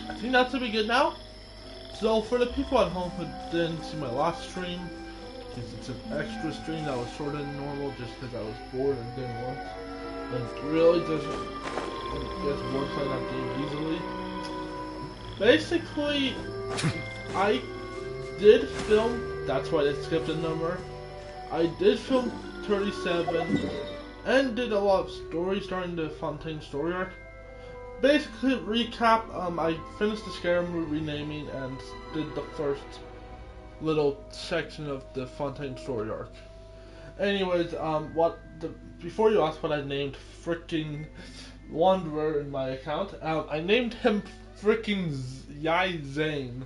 I think that's to be good now. So for the people at home who didn't see my last stream, because it's an extra stream that was shorter than normal just because I was bored and didn't want and really just bored playing that game easily. Basically, I did film, that's why they skipped a number. I did film 37 and did a lot of stories during the Fontaine story arc. Basically, recap, I finished the Scarab movie renaming and did the first little section of the Fontaine story arc. Anyways, before you ask what I named fricking Wanderer in my account, I named him fricking Yai Zane.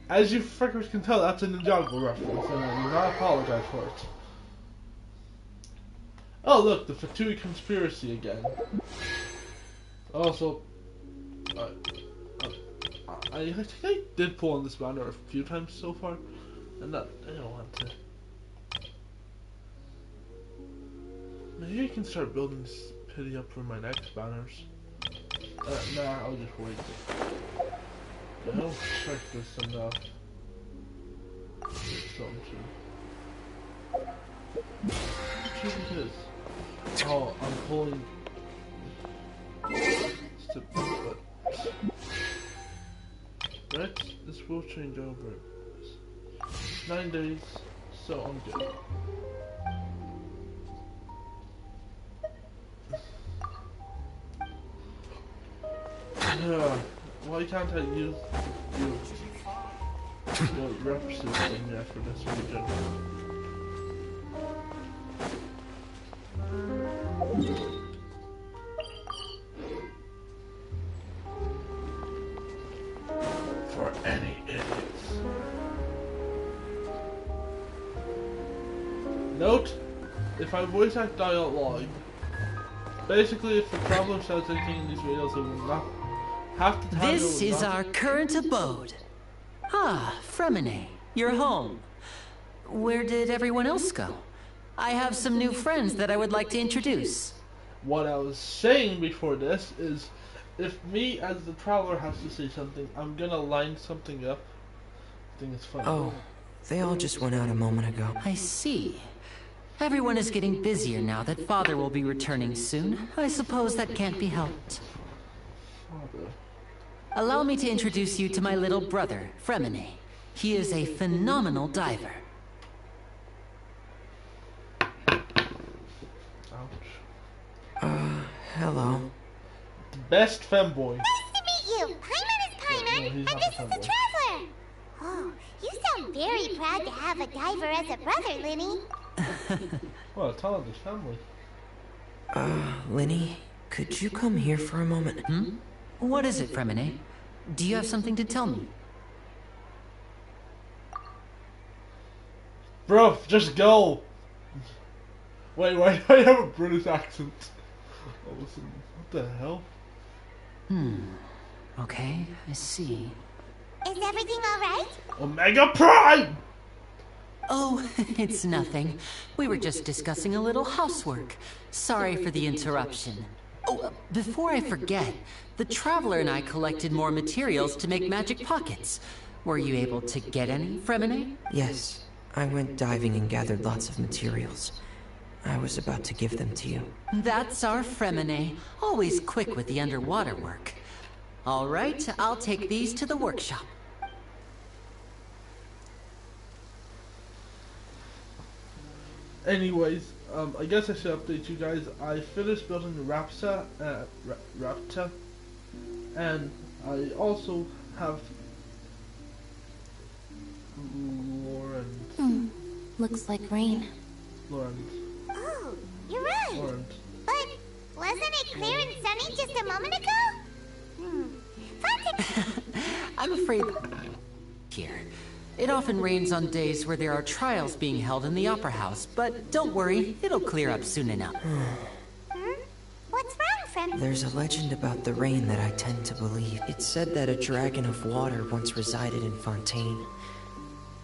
As you frickers can tell, that's a Ninjago reference, and I do not apologize for it. Oh look, the Fatui conspiracy again. Also, I think I did pull on this banner a few times so far, and I don't want to. Maybe I can start building this pity up for my next banners. Nah, I'll just wait. I don't check this enough. What is this? Oh, I'm pulling. Right? This will change over 9 days, so I'm good. Why can't I use the rep system yet for this region? For any idiots. Note, if I voice act dialogue, basically if the traveler says anything in these videos, it will not have to. This is our current abode. Ah, Fremine, you're home. Where did everyone else go? I have some new friends that I would like to introduce. What I was saying before this is, if me as the traveler has to say something, I'm gonna line something up. I think it's funny. Oh, they all just went out a moment ago. I see. Everyone is getting busier now that Father will be returning soon. I suppose that can't be helped. Father. Allow me to introduce you to my little brother, Fremine. He is a phenomenal diver. Hello. The best femboy. Nice to meet you. Paimon is Paimon, No, and this is the Traveler. Oh, you sound very proud to have a diver as a brother, Linny. Well, tell him his family. Linny, could you come here for a moment? What is it, Fremine? Do you have something to tell me? Bro, just go. Wait, why do I have a British accent? Oh, listen, what the hell? Okay, I see. Is everything alright? Omega Prime! Oh, it's nothing. We were just discussing a little housework. Sorry for the interruption. Oh, before I forget, the Traveler and I collected more materials to make magic pockets. Were you able to get any, Fremine? Yes, I went diving and gathered lots of materials. I was about to give them to you. That's our Fremine, always quick with the underwater work. All right, I'll take these to the workshop. Anyways, I guess I should update you guys. I finished building the Rapta, and I also have Lauren. Looks like rain. Lauren. Oh, you're right. Lauren. But wasn't it clear and sunny just a moment ago? Fun to... I'm afraid... Here. It often rains on days where there are trials being held in the Opera House, but don't worry, it'll clear up soon enough. What's wrong, friend? There's a legend about the rain that I tend to believe. It said that a dragon of water once resided in Fontaine.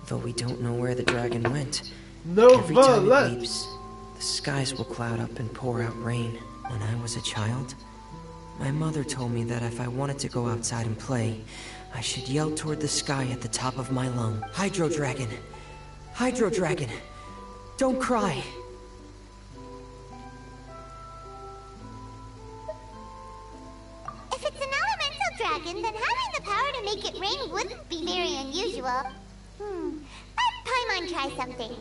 Though we don't know where the dragon went. No, Every time it leaps, the skies will cloud up and pour out rain. When I was a child, My mother told me that if I wanted to go outside and play, I should yell toward the sky at the top of my lung. Hydro Dragon! Hydro Dragon! Don't cry! If it's an elemental dragon, then having the power to make it rain wouldn't be very unusual. Let Paimon try something.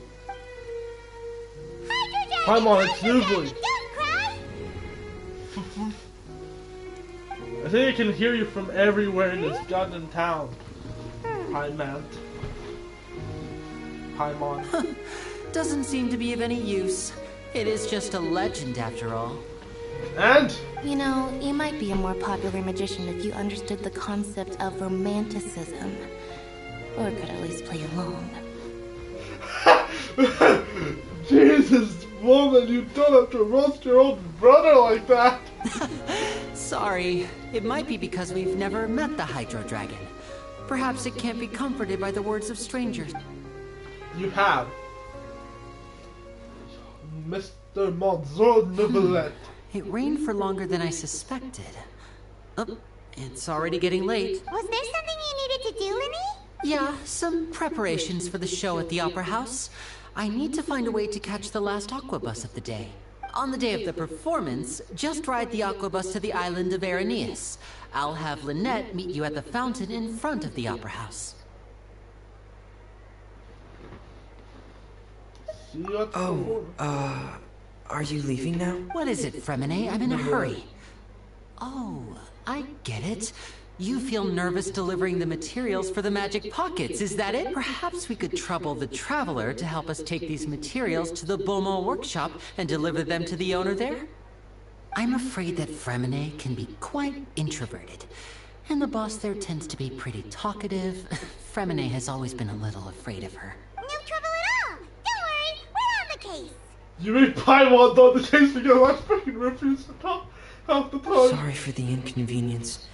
Hydro Dragon! Paimon, it's Hydro Noobly. Dragon, don't cry! I think I can hear you from everywhere in this goddamn town. Paimon. Paimon. Doesn't seem to be of any use. It is just a legend after all. And? You know, you might be a more popular magician if you understood the concept of romanticism. Or could at least play along. Jesus, woman, you don't have to roast your own brother like that. Sorry, it might be because we've never met the Hydro Dragon. Perhaps it can't be comforted by the words of strangers. You have. Mr. Monsieur Neuvillette. It rained for longer than I suspected. Oh, it's already getting late. Was there something you needed to do, Linny? Yeah, some preparations for the show at the Opera House. I need to find a way to catch the last aqua bus of the day. On the day of the performance, just ride the aqua bus to the island of Araneus. I'll have Lynette meet you at the fountain in front of the Opera House. See you at the Oh, are you leaving now? What is it, Fremine? I'm in a hurry. Oh, I get it. You feel nervous delivering the materials for the magic pockets, is that it? Perhaps we could trouble the Traveler to help us take these materials to the Beaumont workshop and deliver them to the owner there? I'm afraid that Fremine can be quite introverted, and the boss there tends to be pretty talkative. Fremine has always been a little afraid of her. No trouble at all. Don't worry, we're on the case. You mean Paimon on the case because I freaking refuse to talk half the time. Sorry for the inconvenience.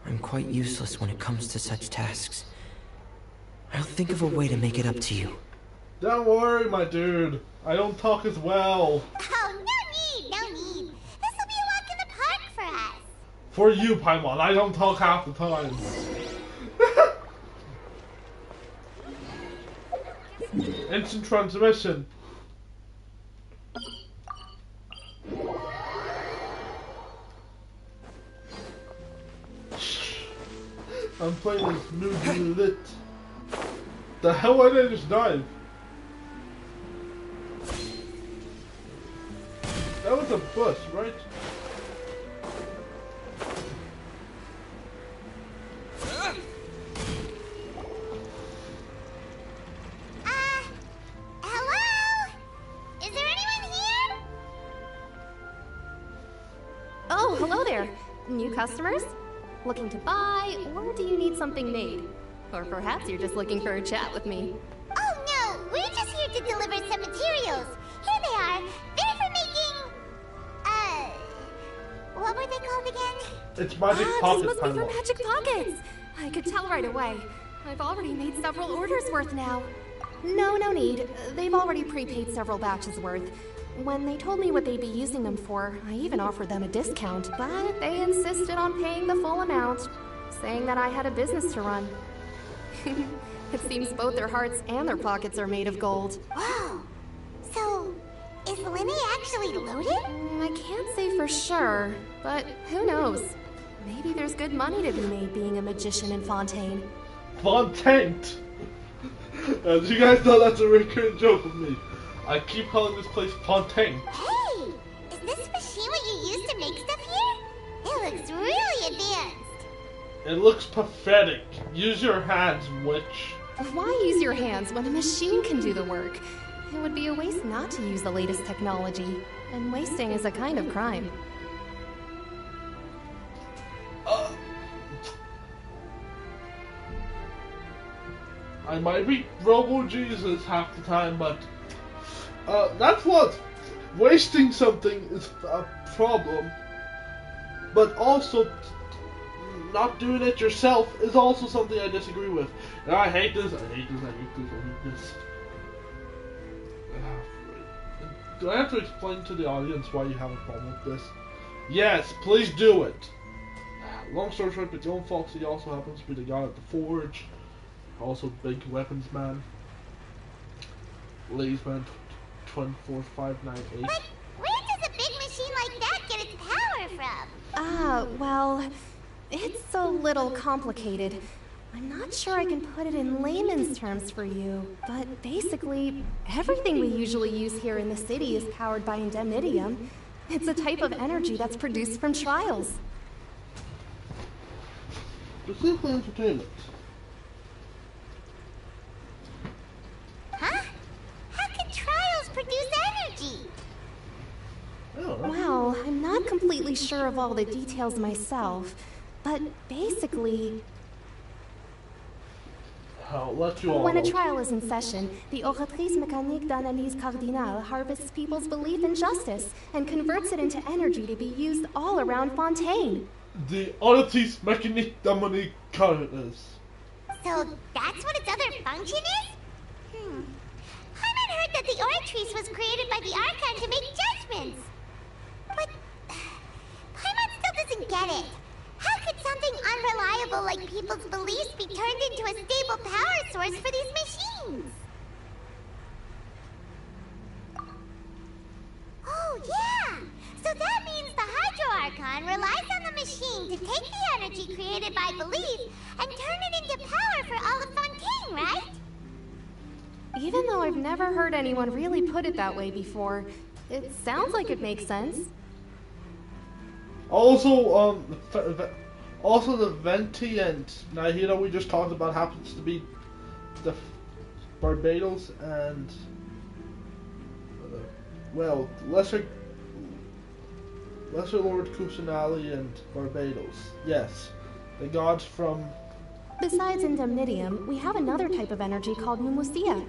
I'm quite useless when it comes to such tasks. I'll think of a way to make it up to you. Don't worry, my dude. I don't talk as well. Oh, no need. This will be a walk in the park for us. For you, Paimon, I don't talk half the time. Instant transmission. I'm playing this new lit. The hell, why did I just dive? That was a bus, right? Hello? Is there anyone here? Oh, hello there. New customers? Looking to buy, or do you need something made? Or perhaps you're just looking for a chat with me. Oh no, we're just here to deliver some materials. Here they are. They're for making... what were they called again? It's magic These pocket, must be for Paimon. magic pockets. I could tell right away. I've already made several orders worth now. No need. They've already prepaid several batches worth. When they told me what they'd be using them for, I even offered them a discount, but they insisted on paying the full amount, saying that I had a business to run. It seems both their hearts and their pockets are made of gold. Whoa. So, is Linny actually loaded? I can't say for sure, but who knows? Maybe there's good money to be made being a magician in Fontaine. Fontaine! As you guys know, that's a recurring joke with me. I keep calling this place Fontaine. Hey, is this machine what you use to make stuff here? It looks really advanced. It looks pathetic. Use your hands, witch. Why use your hands when a machine can do the work? It would be a waste not to use the latest technology, and wasting is a kind of crime. I might be Robo Jesus half the time, but that's what wasting something is a problem. But also, not doing it yourself is also something I disagree with. And I hate this. I hate this. I hate this. I hate this. Do I have to explain to the audience why you have a problem with this? Yes, please do it. long story short, but John Foxy also happens to be the guy at the forge, also big weapons man. Ladies man 24598. But where does a big machine like that get its power from? Well, it's a little complicated. I'm not sure I can put it in layman's terms for you, but basically, everything we usually use here in the city is powered by indemnitium. It's a type of energy that's produced from trials. Specifically entertainment. Huh? How can trials produce energy? I don't know. Well, I'm not completely sure of all the details myself, but basically, I'll let you all when a know. trial is in session, the Oratrice Mécanique d'Analyse Cardinale harvests people's belief in justice and converts it into energy to be used all around Fontaine. The Oddities Mécanique d'Amonique Cardinals. So that's what its other function is? Paimon heard that the Oratrice was created by the Archon to make judgments. But Paimon still doesn't get it. How could something unreliable like people's beliefs be turned into a stable power source for these machines? Oh, yeah! So that means the Hydro Archon relies on the machine to take the energy created by belief and turn it into power for all of Fontaine, right? Even though I've never heard anyone really put it that way before, it sounds like it makes sense. Also, the Venti and Nahida we just talked about happens to be the Barbados and well, Lesser Lord Kusanali and Barbados. Yes, the gods from. Besides indemnitium, we have another type of energy called pneumosia.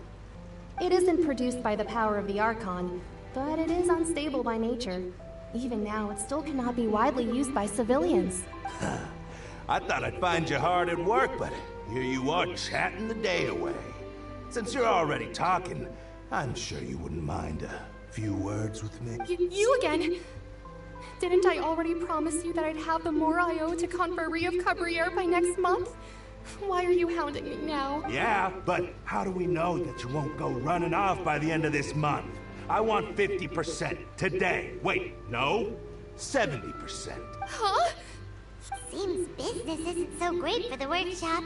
It isn't produced by the power of the Archon, but it is unstable by nature. Even now, it still cannot be widely used by civilians. I thought I'd find you hard at work, but here you are chatting the day away. Since you're already talking, I'm sure you wouldn't mind a few words with me. You again? Didn't I already promise you that I'd have the more I owe to Conferrie of Cabriere by next month? Why are you hounding me now? Yeah, but how do we know that you won't go running off by the end of this month? I want 50% today. Wait, no, 70%. Huh? Seems business isn't so great for the workshop.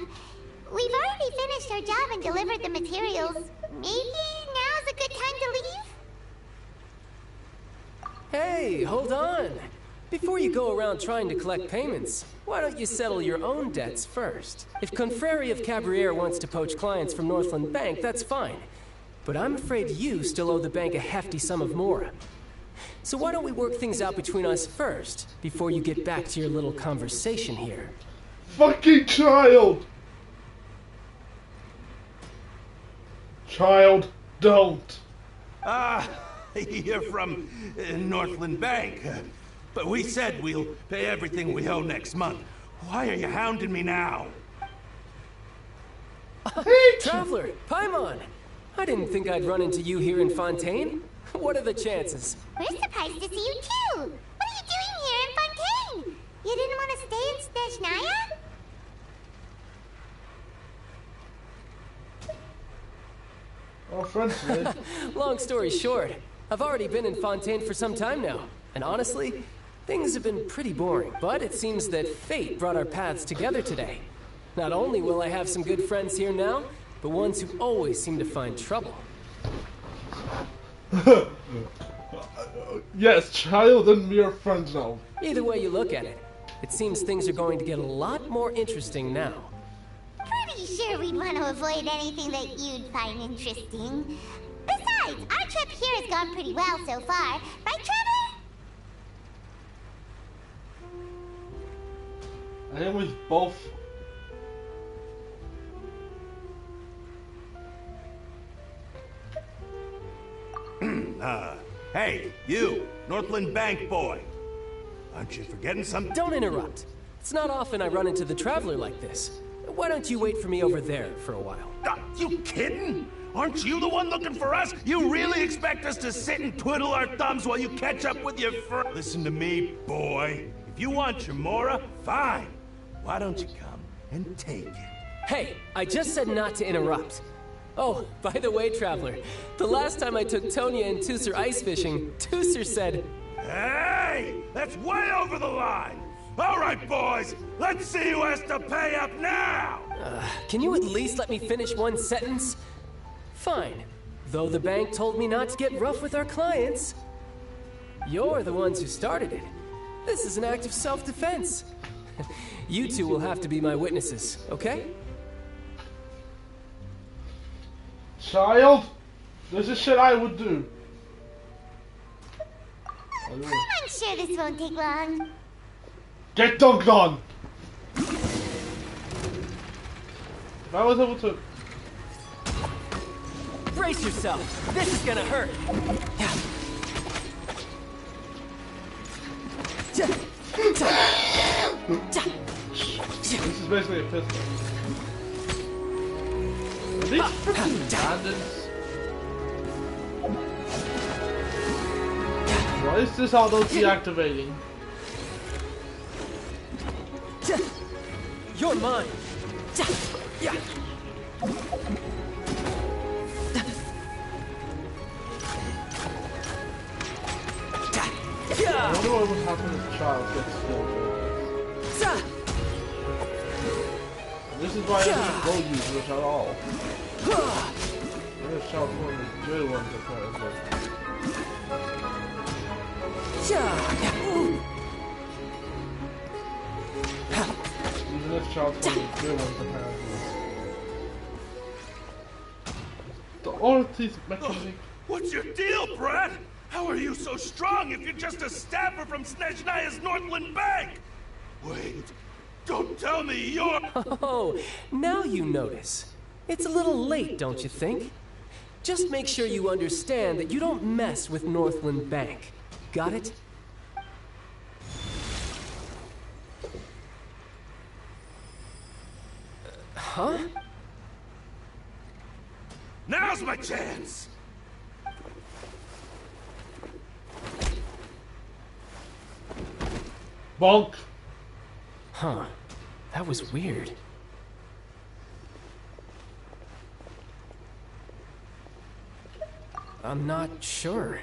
We've already finished our job and delivered the materials. Maybe now's a good time to leave? Hey, hold on. Before you go around trying to collect payments, why don't you settle your own debts first? If Conferrie of Cabriere wants to poach clients from Northland Bank, that's fine. But I'm afraid you still owe the bank a hefty sum of mora. So why don't we work things out between us first, before you get back to your little conversation here? Fucking child! Child, don't. You're from Northland Bank. But we said we'll pay everything we owe next month. Why are you hounding me now? Traveler, Paimon! I didn't think I'd run into you here in Fontaine. What are the chances? We're surprised to see you too. What are you doing here in Fontaine? You didn't want to stay in Snezhnaya? Our friends did. Long story short, I've already been in Fontaine for some time now. And honestly, things have been pretty boring. But it seems that fate brought our paths together today. Not only will I have some good friends here now, but ones who always seem to find trouble. Yes, child and me are friends now. Either way you look at it, it seems things are going to get a lot more interesting now. Pretty sure we'd want to avoid anything that you'd find interesting. Besides, our trip here has gone pretty well so far. Right, Trevor? I think we both. Hey, you, Northland Bank boy. Aren't you forgetting something? Don't interrupt. It's not often I run into the Traveler like this. Why don't you wait for me over there for a while? You kidding? Aren't you the one looking for us? You really expect us to sit and twiddle our thumbs while you catch up with your friend? Listen to me, boy. If you want your Mora, fine. Why don't you come and take it? Hey, I just said not to interrupt. Oh, by the way, Traveler, the last time I took Tonya and Tusser ice fishing, Tusser said... Hey! That's way over the line! All right, boys, let's see who has to pay up now! Can you at least let me finish one sentence? Fine. Though the bank told me not to get rough with our clients. You're the ones who started it. This is an act of self-defense. You two will have to be my witnesses, okay? Child, this is shit I would do. I'm sure this won't take long. Get dunked on! If I was able to... Brace yourself! This is gonna hurt! This is basically a pistol. Are these freaking bandits? Why is this auto deactivating? You're mine! I wonder what would happen if Charles gets killed. This is why I don't go users at all. There's Charles one of the good ones apparently. Even if Charles one of the good ones apparently. The Ortiz mechanic. What's your deal, Brad? How are you so strong if you're just a staffer from Snezhnaya's Northland Bank? Wait, don't tell me you're... Oh, now you notice. It's a little late, don't you think? Just make sure you understand that you don't mess with Northland Bank. Got it? Huh? Now's my chance! Bonk! Huh. That was weird. I'm not sure.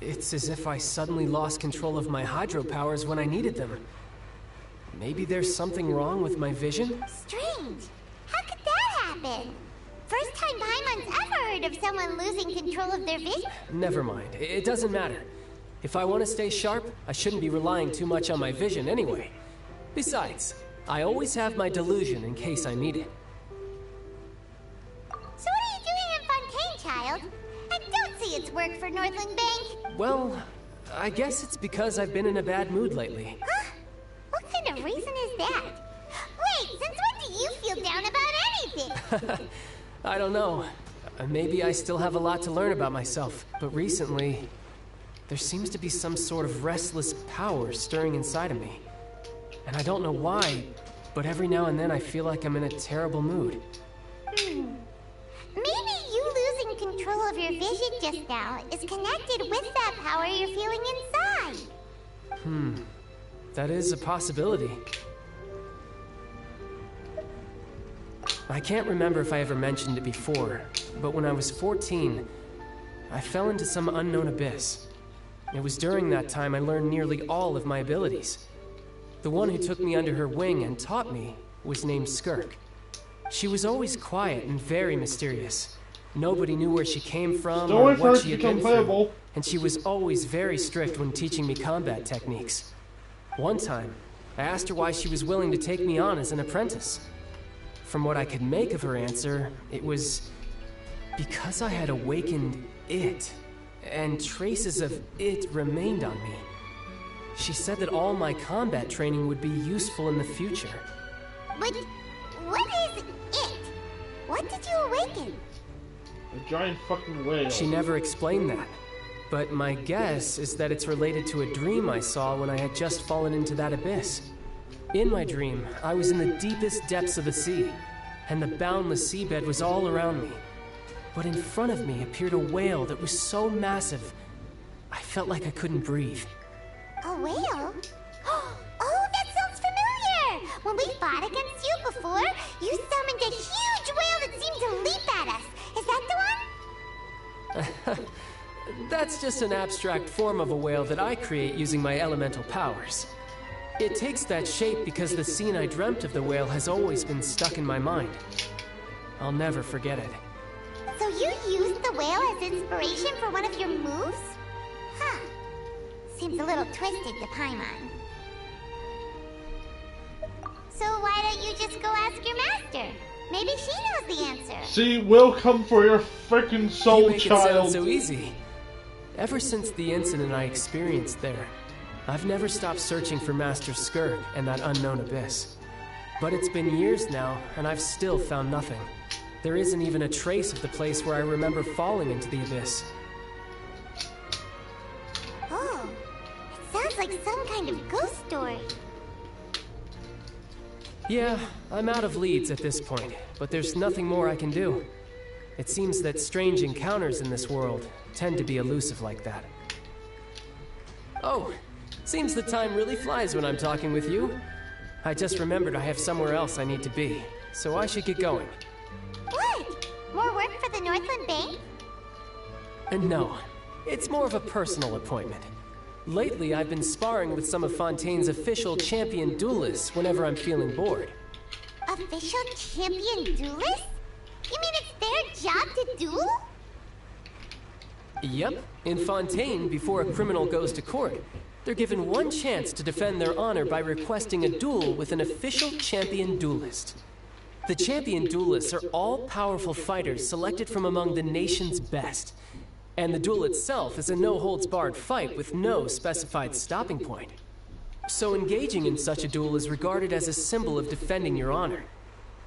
It's as if I suddenly lost control of my hydro powers when I needed them. Maybe there's something wrong with my vision? Strange. How could that happen? First time Paimon's ever heard of someone losing control of their vision. Never mind. It doesn't matter. If I want to stay sharp, I shouldn't be relying too much on my vision anyway. Besides, I always have my delusion in case I need it. So what are you doing in Fontaine, child? I don't see it's work for Northland Bank. Well, I guess it's because I've been in a bad mood lately. Huh? What kind of reason is that? Wait, since when do you feel down about anything? I don't know. Maybe I still have a lot to learn about myself, but recently, there seems to be some sort of restless power stirring inside of me. And I don't know why, but every now and then I feel like I'm in a terrible mood. Maybe you losing control of your vision just now is connected with that power you're feeling inside. That is a possibility. I can't remember if I ever mentioned it before, but when I was 14, I fell into some unknown abyss. It was during that time I learned nearly all of my abilities. The one who took me under her wing and taught me was named Skirk. She was always quiet and very mysterious. Nobody knew where she came from or what she had been through, and she was always very strict when teaching me combat techniques. One time, I asked her why she was willing to take me on as an apprentice. From what I could make of her answer, it was because I had awakened it, and traces of it remained on me. She said that all my combat training would be useful in the future. But what is it? What did you awaken? A giant fucking whale. She never explained that. But my guess is that it's related to a dream I saw when I had just fallen into that abyss. In my dream, I was in the deepest depths of the sea, and the boundless seabed was all around me. But in front of me appeared a whale that was so massive, I felt like I couldn't breathe. A whale? Oh, that sounds familiar! When we fought against you before, you summoned a huge whale that seemed to leap at us. Is that the one? That's just an abstract form of a whale that I create using my elemental powers. It takes that shape because the scene I dreamt of the whale has always been stuck in my mind. I'll never forget it. So you used the whale as inspiration for one of your moves? Huh. Seems a little twisted to Paimon. So why don't you just go ask your master? Maybe she knows the answer. See, we'll come for your frickin' soul, you make child. It sound so easy. Ever since the incident I experienced there, I've never stopped searching for Master Skirk and that unknown abyss. But it's been years now, and I've still found nothing. There isn't even a trace of the place where I remember falling into the abyss. Oh, it sounds like some kind of ghost story. Yeah, I'm out of leads at this point, but there's nothing more I can do. It seems that strange encounters in this world tend to be elusive like that. Oh, seems the time really flies when I'm talking with you. I just remembered I have somewhere else I need to be, so I should get going. What? More work for the Northland Bank? No, it's more of a personal appointment. Lately, I've been sparring with some of Fontaine's official champion duelists whenever I'm feeling bored. Official champion duelists? You mean it's their job to duel? Yep. In Fontaine, before a criminal goes to court, they're given one chance to defend their honor by requesting a duel with an official champion duelist. The champion duelists are all-powerful fighters selected from among the nation's best. And the duel itself is a no-holds-barred fight with no specified stopping point. So engaging in such a duel is regarded as a symbol of defending your honor.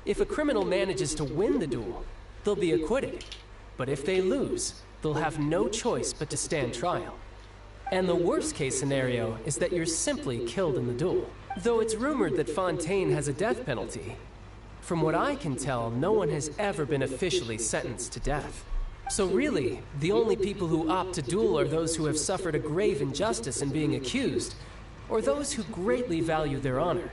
If a criminal manages to win the duel, they'll be acquitted. But if they lose, they'll have no choice but to stand trial. And the worst-case scenario is that you're simply killed in the duel. Though it's rumored that Fontaine has a death penalty, from what I can tell, no one has ever been officially sentenced to death. So really, the only people who opt to duel are those who have suffered a grave injustice in being accused, or those who greatly value their honor.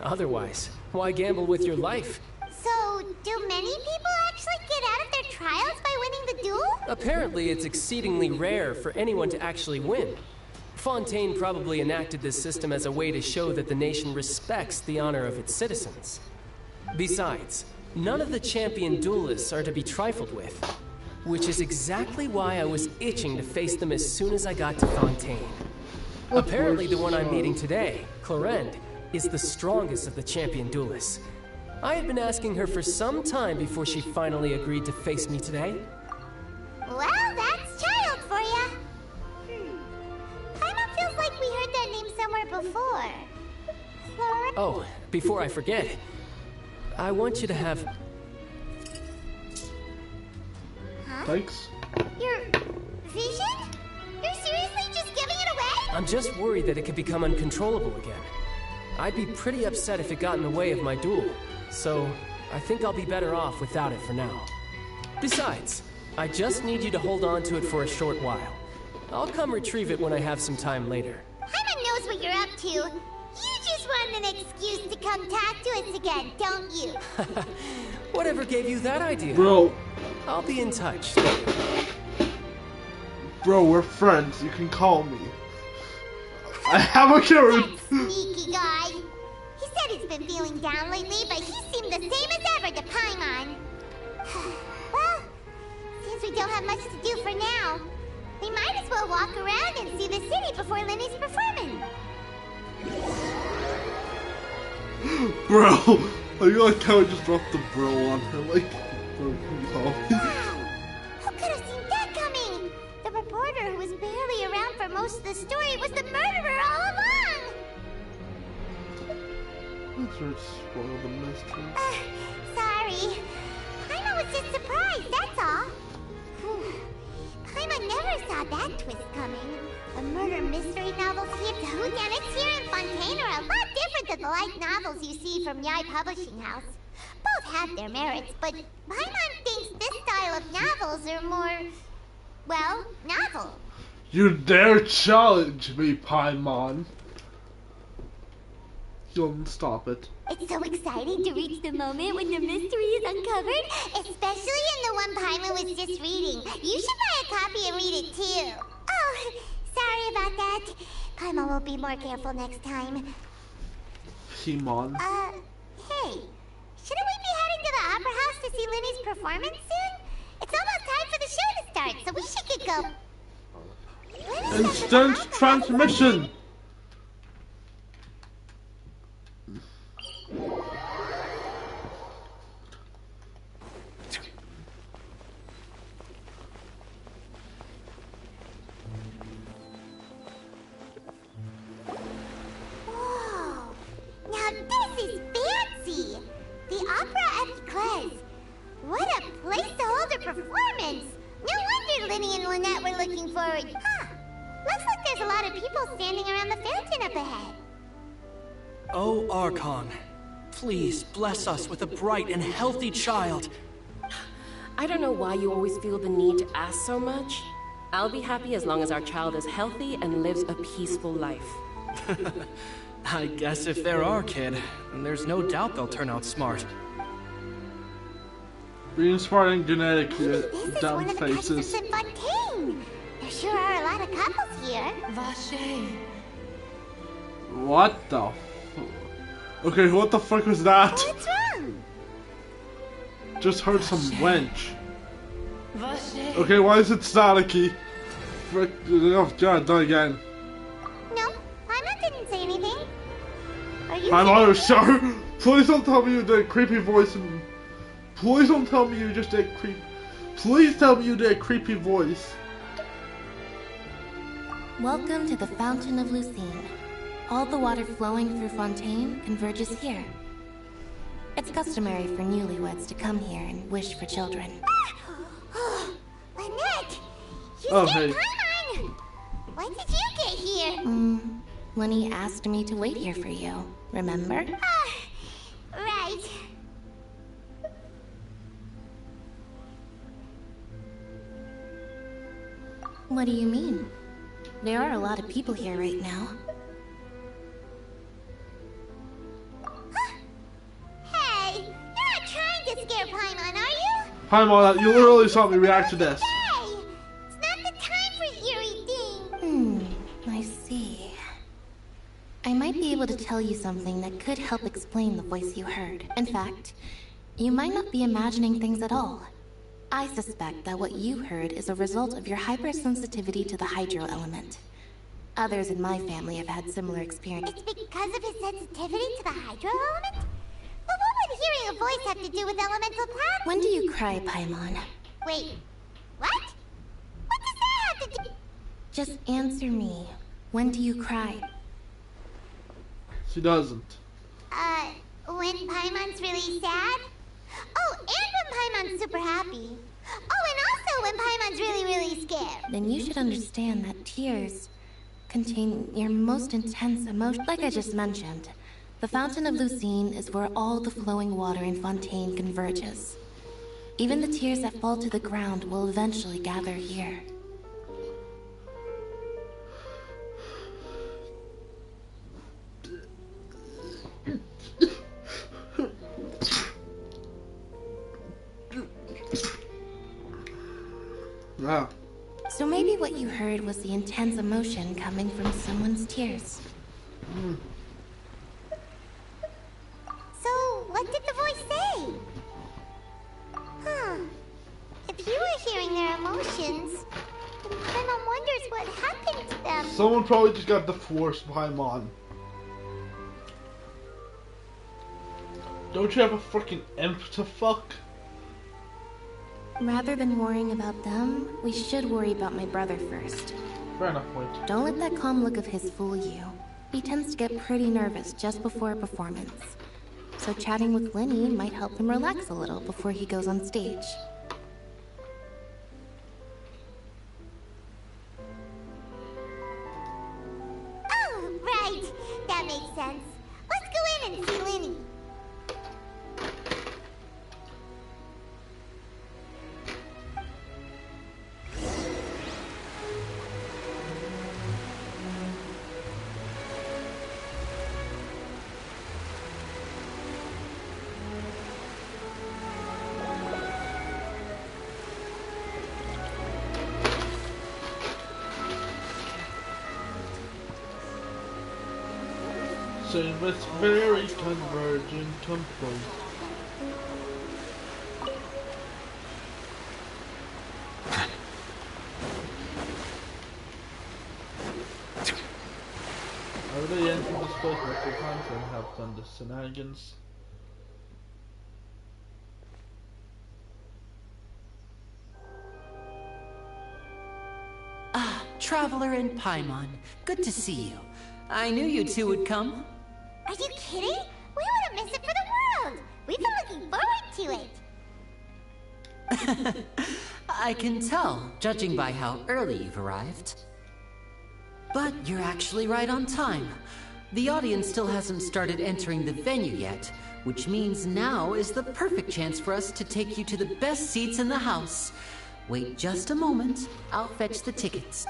Otherwise, why gamble with your life? So, do many people actually get out of their trials by winning the duel? Apparently, it's exceedingly rare for anyone to actually win. Fontaine probably enacted this system as a way to show that the nation respects the honor of its citizens. Besides, none of the champion duelists are to be trifled with, which is exactly why I was itching to face them as soon as I got to Fontaine. Apparently, the one I'm meeting today, Clorinde, is the strongest of the champion duelists. I had been asking her for some time before she finally agreed to face me today. Well, that's child for ya. Paimon feels like we heard that name somewhere before. Clorinde? Oh, before I forget, I want you to have... Huh? Thanks. Your vision? You're seriously just giving it away? I'm just worried that it could become uncontrollable again. I'd be pretty upset if it got in the way of my duel, so I think I'll be better off without it for now. Besides, I just need you to hold on to it for a short while. I'll come retrieve it when I have some time later. Paimon knows what you're up to. You just want an excuse to come talk to us again, don't you? Whatever gave you that idea? Bro. I'll be in touch. Bro, we're friends. You can call me. I have a carrot. That sneaky guy. He said he's been feeling down lately, but he seemed the same as ever to Paimon. Well, since we don't have much to do for now, we might as well walk around and see the city before Lenny's performing. Bro, I like how I just dropped the bro on her, like, bro, can you call me? Wow! Who could have seen that coming? The reporter who was barely around for most of the story was the murderer all along! That's right, spoil the mystery. Sorry. Paimon was just surprised, that's all. Paimon never saw that twist coming. The murder mystery novels here at the whodunits here in Fontaine are a lot different than the light novels you see from Yai Publishing House. Both have their merits, but Paimon thinks this style of novels are more, well, novel. You dare challenge me, Paimon. You'll stop it. It's so exciting to reach the moment when the mystery is uncovered, especially in the one Paimon was just reading. You should buy a copy and read it too. Oh, sorry about that. Paimon will be more careful next time. Paimon. Hey, shouldn't we be heading to the Opera House to see Linny's performance soon? It's almost time for the show to start, so we should get going. Instant transmission! Whoa! Now this is fancy! The Opera Epiclese. What a place to hold a performance! No wonder Linny and Lynette were looking forward. Huh. Looks like there's a lot of people standing around the fountain up ahead. Oh, Archon, please bless us with a bright and healthy child. I don't know why you always feel the need to ask so much. I'll be happy as long as our child is healthy and lives a peaceful life. I guess if they're our kid, then there's no doubt they'll turn out smart. Being smart and genetic, This is dumb one of the faces. customers in Fontaine. There sure are a lot of couples here. Vache. What the Okay, what the fuck was that? What's wrong? Just heard some wench. Vache. Okay, why is it staticky? Frick, oh god, die again. No, Paimon didn't say anything. Are you I'm kidding on me? sure. Please don't tell me you did a creepy voice. Please don't tell me you just did creep. Please tell me you did a creepy voice. Welcome to the Fountain of Lucine. All the water flowing through Fontaine converges here. It's customary for newlyweds to come here and wish for children. Lynette! You Oh, scared hey. Paimon! When did you get here? Lenny asked me to wait here for you, remember? Right. What do you mean? There are a lot of people here right now. Hey, you're not trying to scare Paimon, are you? Paimon, you literally saw me react to this. Hey, it's not the time for eerie things. I see. I might be able to tell you something that could help explain the voice you heard. In fact, you might not be imagining things at all. I suspect that what you heard is a result of your hypersensitivity to the hydro element. Others in my family have had similar experiences. It's because of his sensitivity to the hydro element? But what would hearing a voice have to do with elemental powers? When do you cry, Paimon? Wait, what? What does that have to do? Just answer me. When do you cry? She doesn't. When Paimon's really sad? Oh, and when Paimon's super happy. Oh, and also when Paimon's really, really scared. Then you should understand that tears contain your most intense emotion. Like I just mentioned, the Fountain of Lucine is where all the flowing water in Fontaine converges. Even the tears that fall to the ground will eventually gather here. Wow. So maybe what you heard was the intense emotion coming from someone's tears. So, what did the voice say? Huh. If you were hearing their emotions, Paimon wonders what happened to them. Someone probably just got divorced by Paimon. Don't you have a freaking imp to fuck? Rather than worrying about them, we should worry about my brother first. Fair enough point. Don't let that calm look of his fool you. He tends to get pretty nervous just before a performance. So chatting with Linny might help him relax a little before he goes on stage. Oh, right. That makes sense. Let's go in and see Linny. same with very convergent templates. I really entered this place multiple times and have done the shenanigans. Traveler and Paimon, good to see you. I knew you two would come. Are you kidding? We wouldn't miss it for the world. We've been looking forward to it. I can tell, judging by how early you've arrived. But you're actually right on time. The audience still hasn't started entering the venue yet, which means now is the perfect chance for us to take you to the best seats in the house. Wait just a moment. I'll fetch the tickets.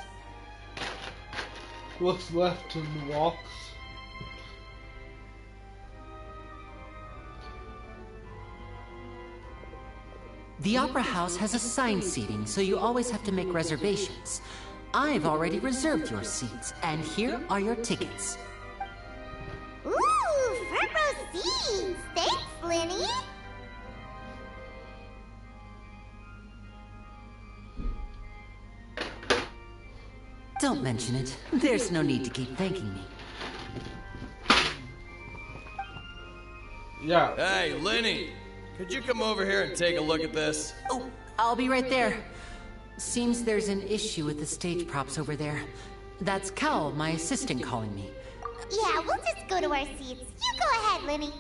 Looks left and walks. The Opera House has assigned seating, so you always have to make reservations. I've already reserved your seats, and here are your tickets. Ooh, front row seats! Thanks, Lenny! Don't mention it. There's no need to keep thanking me. Yeah. Hey, Lenny! Could you come over here and take a look at this? Oh, I'll be right there. Seems there's an issue with the stage props over there. That's Cal, my assistant, calling me. Yeah, we'll just go to our seats. You go ahead, Lenny.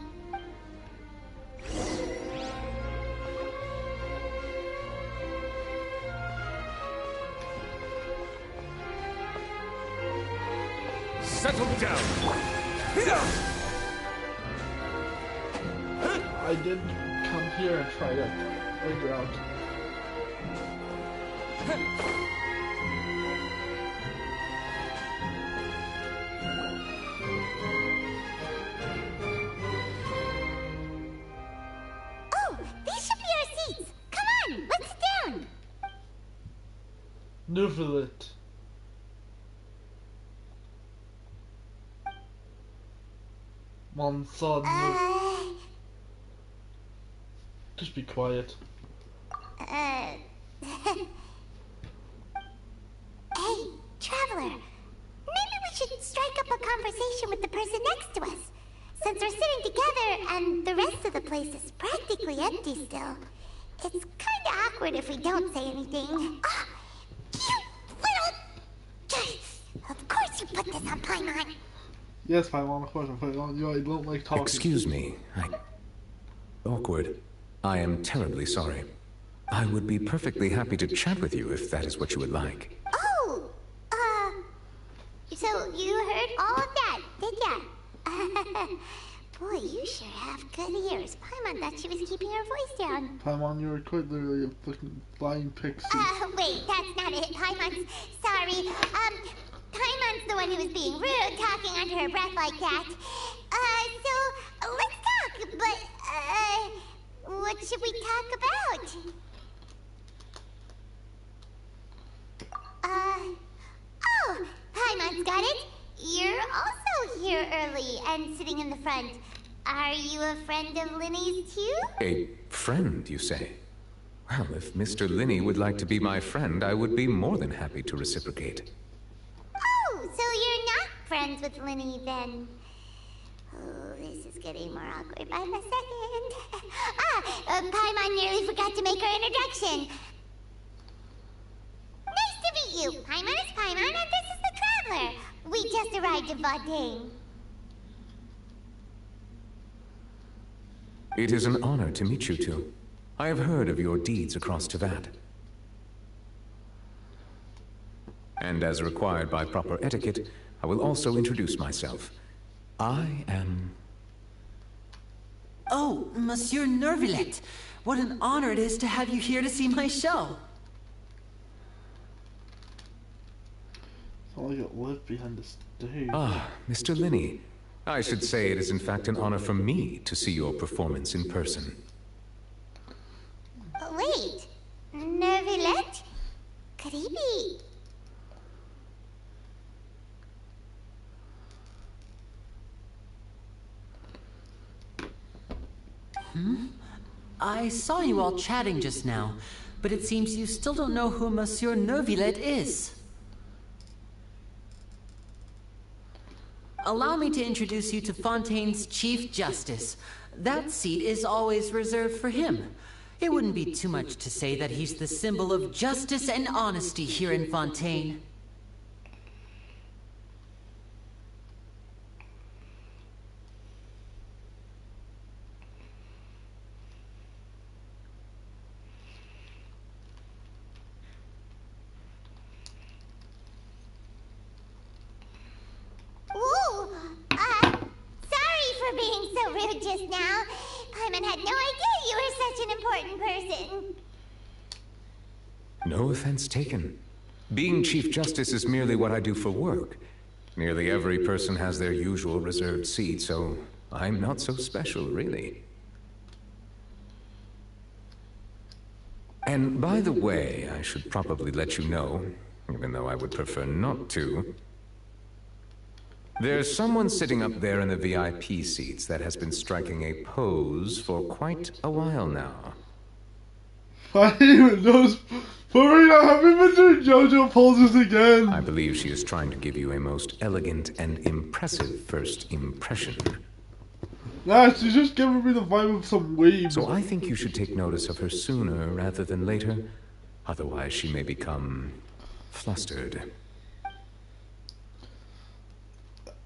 Settle down. I did come here and try to figure out. Oh, these should be our seats. Come on, let's sit down. Nuvelit. Monson. Just be quiet. Hey, Traveler. Maybe we should strike up a conversation with the person next to us. Since we're sitting together and the rest of the place is practically empty still. It's kinda awkward if we don't say anything. Oh, you little... Of course you put this on Paimon. Yes, Paimon, of course I put it on you. I don't like talking. Excuse me. Awkward. I am terribly sorry. I would be perfectly happy to chat with you if that is what you would like. Oh, so you heard all of that, did ya? Boy, you sure have good ears. Paimon thought she was keeping her voice down. Paimon, you're quite literally a fucking flying pixie. Wait, that's not it. Paimon's sorry. Paimon's the one who was being rude, talking under her breath like that. So, let's talk, but, what should we talk about? Oh, Paimon's got it. You're also here early and sitting in the front. Are you a friend of Linny's too? A friend, you say? Well, if Mr. Linney would like to be my friend, I would be more than happy to reciprocate. Oh, so you're not friends with Linny then? Oh, this is getting more awkward by the second. Paimon nearly forgot to make her introduction. Nice to meet you. Paimon is Paimon and this is the Traveler. We just arrived in Vaudain. It is an honor to meet you two. I have heard of your deeds across Teyvat. And as required by proper etiquette, I will also introduce myself. I am... Oh, Monsieur Nervillet. What an honor it is to have you here to see my show. It's all you live behind the stage. Ah, Mr. Linney. I should say it is in fact an honor for me to see your performance in person. Wait, Nervillet? Could he be... I saw you all chatting just now, but it seems you still don't know who Monsieur Neuvillette is. Allow me to introduce you to Fontaine's Chief Justice. That seat is always reserved for him. It wouldn't be too much to say that he's the symbol of justice and honesty here in Fontaine. Sorry for being so rude just now. Paimon had no idea you were such an important person. No offense taken. Being Chief Justice is merely what I do for work. Nearly every person has their usual reserved seat, so I'm not so special, really. And by the way, I should probably let you know, even though I would prefer not to, there's someone sitting up there in the VIP seats that has been striking a pose for quite a while now. I even knows. Farina, have you been doing JoJo poses again? I believe she is trying to give you a most elegant and impressive first impression. Nah, she's just giving me the vibe of some weeb. So I think you should take notice of her sooner rather than later. Otherwise she may become flustered.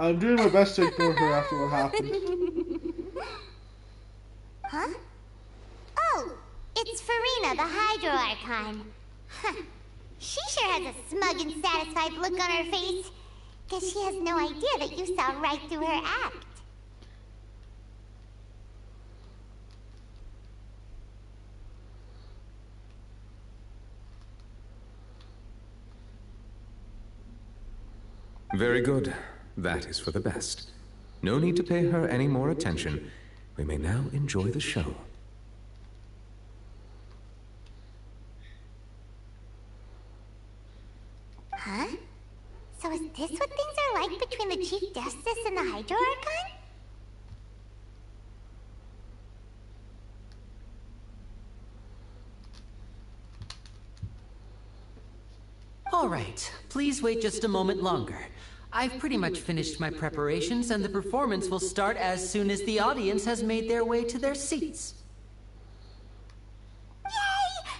I'm doing my best to ignore her after what happened. Huh? Oh, it's Farina, the Hydro Archon. Huh. She sure has a smug and satisfied look on her face. Guess she has no idea that you saw right through her act. Very good. That is for the best. No need to pay her any more attention. We may now enjoy the show. Huh? So is this what things are like between the Chief Justice and the Hydro Archon? All right, please wait just a moment longer. I've pretty much finished my preparations, and the performance will start as soon as the audience has made their way to their seats. Yay!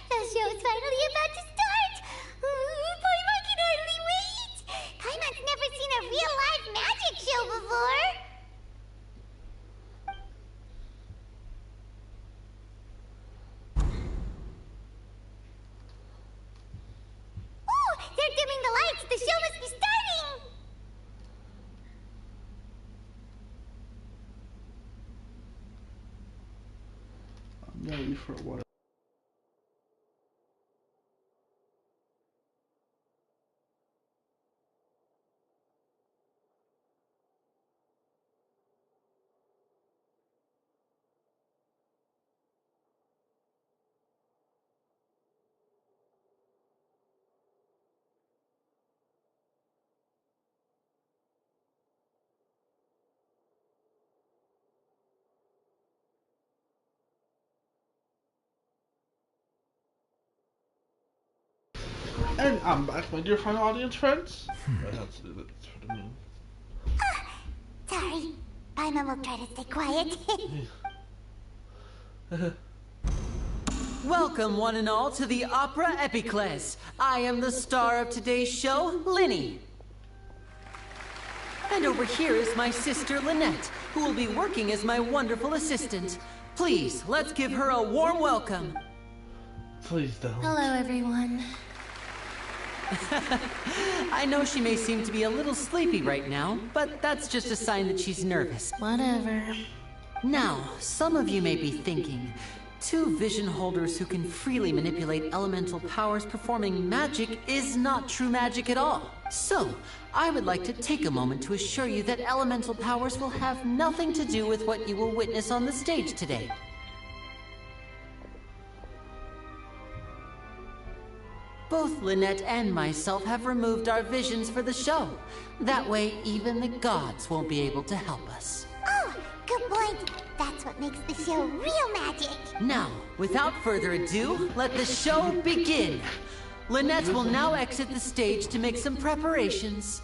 The show's finally about to start! Paimon can hardly wait! Paimon's never seen a real live magic show before! Ooh! They're dimming the lights! The show must be starting! I'm ready for what? And I'm back, my dear final audience friends. That's what I mean. Sorry. Paimon will try to stay quiet. Welcome, one and all, to the Opera Epiclese. I am the star of today's show, Linny. And over here is my sister, Lynette, who will be working as my wonderful assistant. Please, let's give her a warm welcome. Please don't. Hello, everyone. I know she may seem to be a little sleepy right now, but that's just a sign that she's nervous. Whatever. Now, some of you may be thinking, two vision holders who can freely manipulate elemental powers performing magic is not true magic at all. So, I would like to take a moment to assure you that elemental powers will have nothing to do with what you will witness on the stage today. Both Lynette and myself have removed our visions for the show. That way, even the gods won't be able to help us. Oh, Good point. That's what makes the show real magic. Now, without further ado, let the show begin. Lynette will now exit the stage to make some preparations.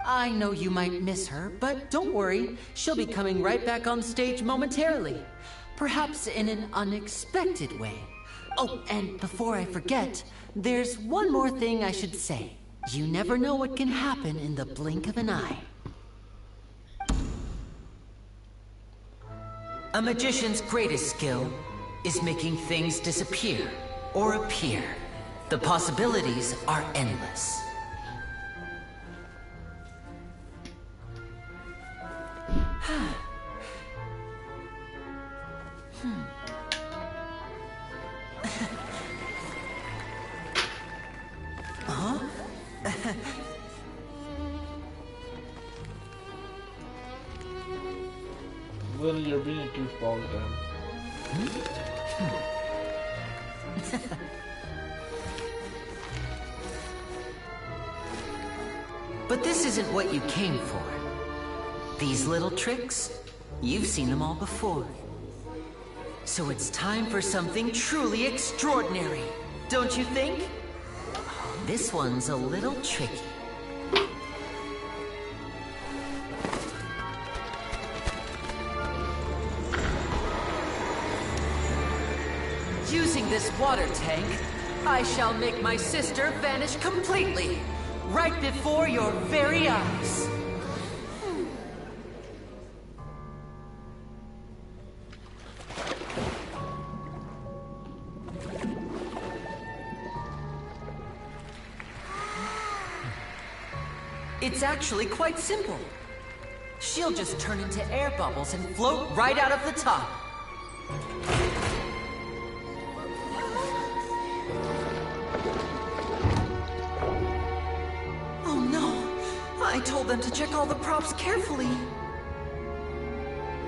I know you might miss her, but don't worry. She'll be coming right back on stage momentarily. Perhaps in an unexpected way. Oh, and before I forget, there's one more thing I should say. You never know what can happen in the blink of an eye. A magician's greatest skill is making things disappear or appear. The possibilities are endless. Huh? Lily, you're being a goofball again. But this isn't what you came for. These little tricks, you've seen them all before. So it's time for something truly extraordinary, don't you think? This one's a little tricky. Using this water tank, I shall make my sister vanish completely, right before your very eyes. It's actually quite simple. She'll just turn into air bubbles and float right out of the top. Oh no! I told them to check all the props carefully.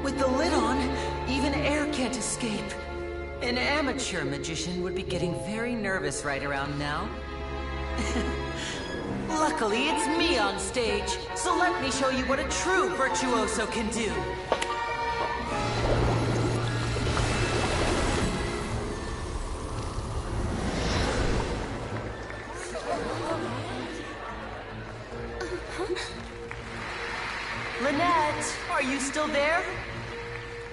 With the lid on, even air can't escape. An amateur magician would be getting very nervous right around now. Luckily, it's me on stage, so let me show you what a true virtuoso can do. Lynette, are you still there?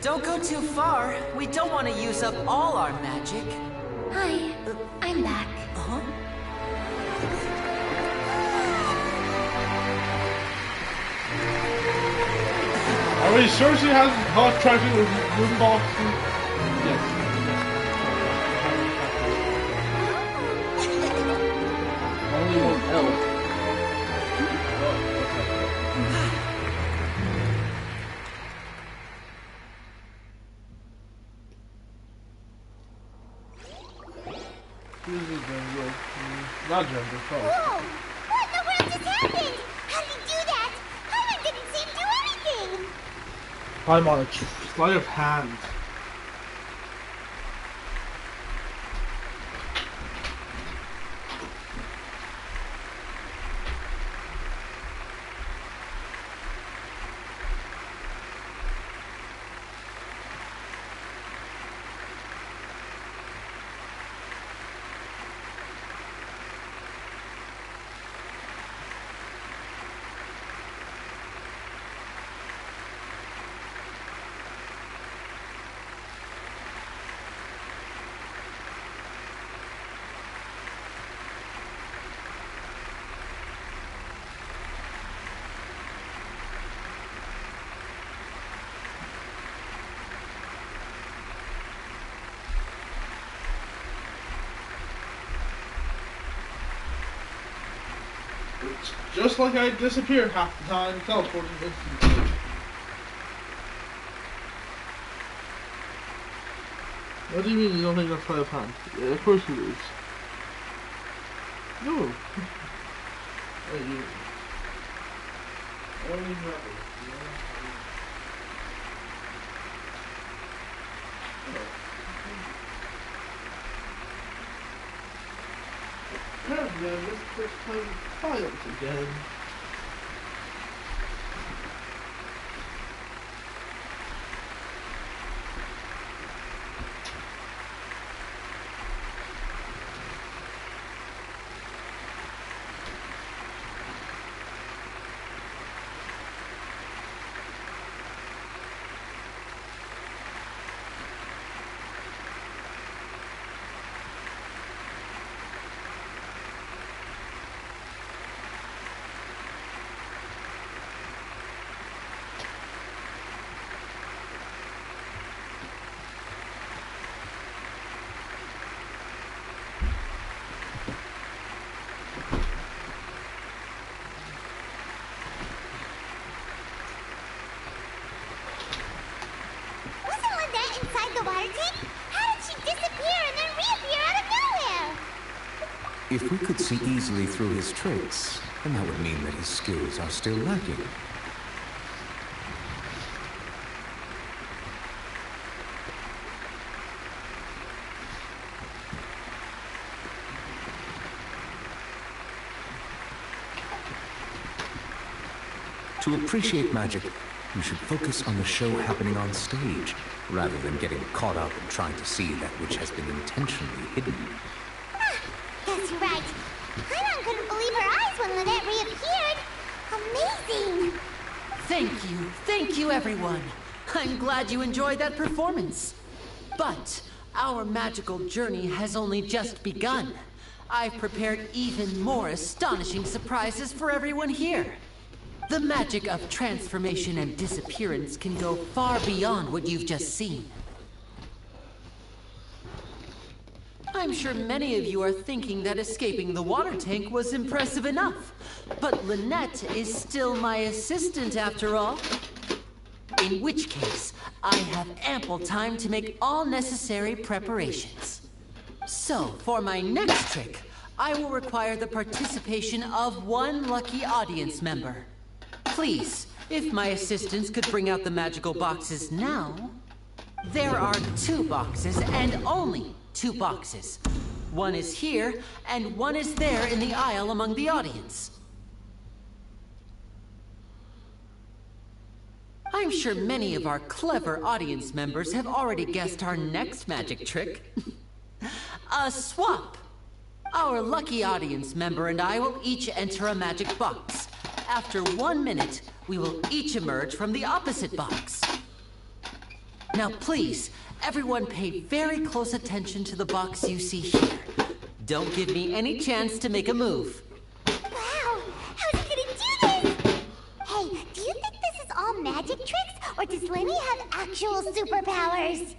Don't go too far. We don't want to use up all our magic. Hi, I'm back. Huh? Are we sure she hasn't caught tracking with moon boxes? Yes. Only one elf. Not Ginger, probably. Whoa! What in the world just happened? How did he do that? Hyman didn't seem to do anything! I'm on a sleight of hand. It's just like I disappeared half the time, teleporting instantly. What do you mean you don't think that's sleight of hand? Yeah, of course it is. No. Hey, you. I don't even have it. Apparently I missed my files again. If we could see easily through his tricks, then that would mean that his skills are still lacking. To appreciate magic, you should focus on the show happening on stage, rather than getting caught up in trying to see that which has been intentionally hidden. That's right. Paimon couldn't believe her eyes when Lynette reappeared. Amazing! Thank you everyone. I'm glad you enjoyed that performance. But our magical journey has only just begun. I've prepared even more astonishing surprises for everyone here. The magic of transformation and disappearance can go far beyond what you've just seen. I'm sure many of you are thinking that escaping the water tank was impressive enough. But Lynette is still my assistant after all. In which case, I have ample time to make all necessary preparations. So, for my next trick, I will require the participation of one lucky audience member. Please, if my assistants could bring out the magical boxes now. There are 2 boxes, and only 2 boxes. One is here, and one is there in the aisle among the audience. I'm sure many of our clever audience members have already guessed our next magic trick. A swap! Our lucky audience member and I will each enter a magic box. After 1 minute, we will each emerge from the opposite box. Now please, everyone pay very close attention to the box you see here. Don't give me any chance to make a move. Wow! How's he gonna do this? Hey, do you think this is all magic tricks, or does Lenny have actual superpowers?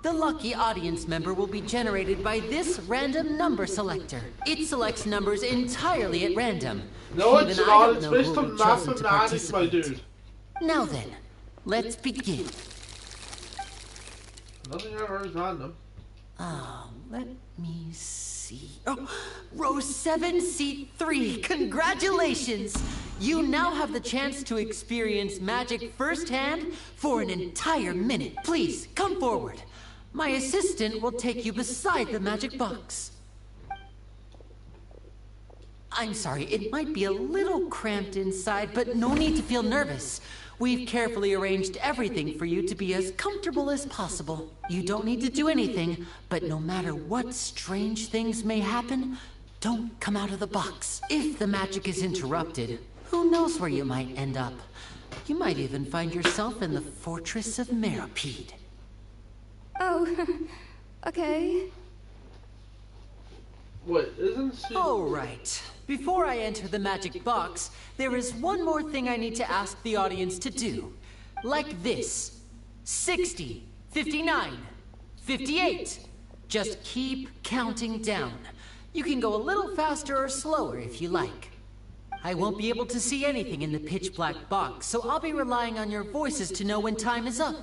The lucky audience member will be generated by this random number selector. It selects numbers entirely at random. No, Even it's I not. don't It's know based who on will be chosen to mathematics, my participate. dude. Now then, let's begin. Nothing ever is random. Let me see. Oh, row 7, seat 3. Congratulations! You now have the chance to experience magic firsthand for an entire minute. Please, come forward. My assistant will take you beside the magic box. I'm sorry, it might be a little cramped inside, but no need to feel nervous. We've carefully arranged everything for you to be as comfortable as possible. You don't need to do anything, but no matter what strange things may happen, don't come out of the box. If the magic is interrupted, who knows where you might end up? You might even find yourself in the Fortress of Meripede. Oh, okay. Wait, isn't she... All right. Before I enter the magic box, there is one more thing I need to ask the audience to do. Like this. 60, 59, 58. Just keep counting down. You can go a little faster or slower if you like. I won't be able to see anything in the pitch black box, so I'll be relying on your voices to know when time is up.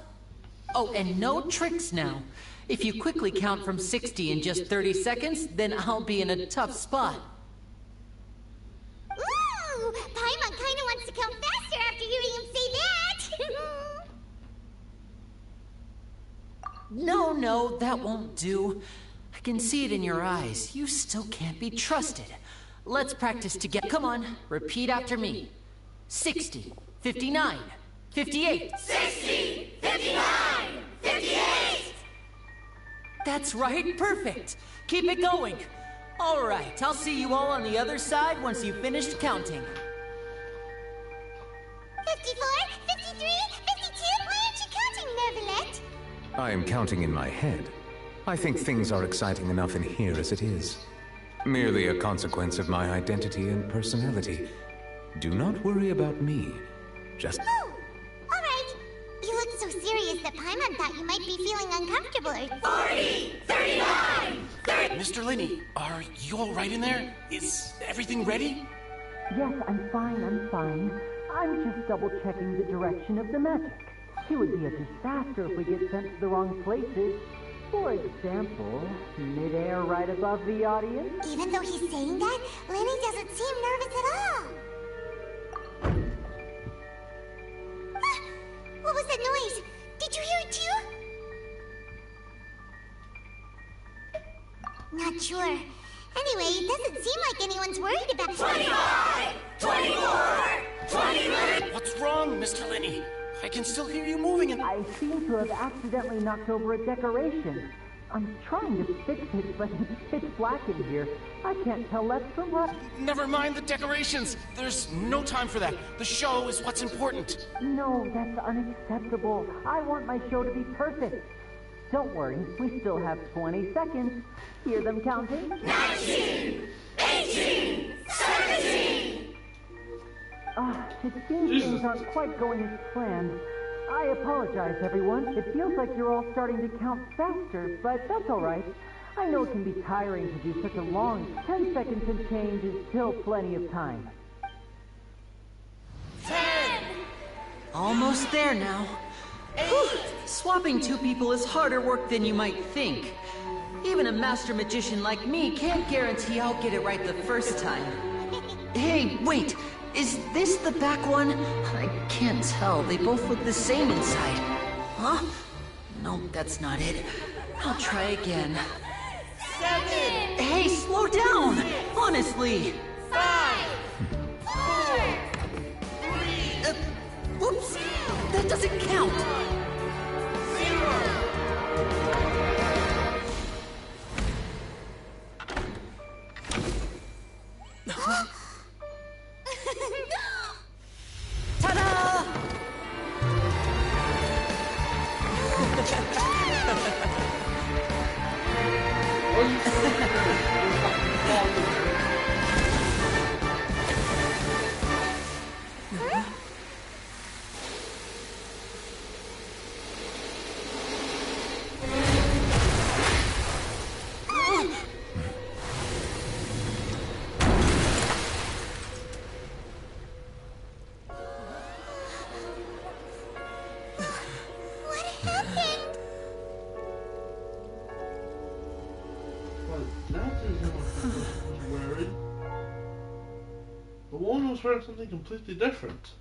Oh, and no tricks now. If you quickly count from 60 in just 30 seconds, then I'll be in a tough spot. Ooh! Paimon kinda wants to count faster after hearing him say that! No, that won't do. I can see it in your eyes. You still can't be trusted. Let's practice together. Come on, repeat after me. 60, 59, 58. 60! 59! 58! That's right, perfect. Keep it going. All right, I'll see you all on the other side once you've finished counting. 54, 53, 52, why aren't you counting, Nervalette? I am counting in my head. I think things are exciting enough in here as it is. Merely a consequence of my identity and personality. Do not worry about me. Just... Oh, all right. You looked so serious that Paimon thought you might be feeling uncomfortable. 40, 39, 30... Mr. Linney, are you all right in there? Is everything ready? Yes, I'm fine. I'm just double-checking the direction of the magic. It would be a disaster if we get sent to the wrong places. For example, midair right above the audience. Even though he's saying that, Lenny doesn't seem nervous at all. Ah, what was that noise? Did you hear it too? Not sure. Anyway, it doesn't seem like anyone's worried about 25! 24! 20! What's wrong, Mr. Linney? I can still hear you moving and... I seem to have accidentally knocked over a decoration. I'm trying to fix it, but it's pitch black in here. I can't tell left from right. Never mind the decorations. There's no time for that. The show is what's important. No, that's unacceptable. I want my show to be perfect. Don't worry, we still have 20 seconds. Hear them counting? 19! 18! 17! It seems things aren't quite going as planned. I apologize, everyone. It feels like you're all starting to count faster, but that's all right. I know it can be tiring to do such a long 10 seconds and change is still plenty of time. 10! Almost there now. Whew. Swapping two people is harder work than you might think. Even a master magician like me can't guarantee I'll get it right the first time. Hey, wait! Is this the back one? I can't tell. They both look the same inside. Huh? No, that's not it. I'll try again. 7! Hey, slow down! Honestly! 5! 4! 3! Whoops! That doesn't count! 0! Ta-da! Wearing something completely different.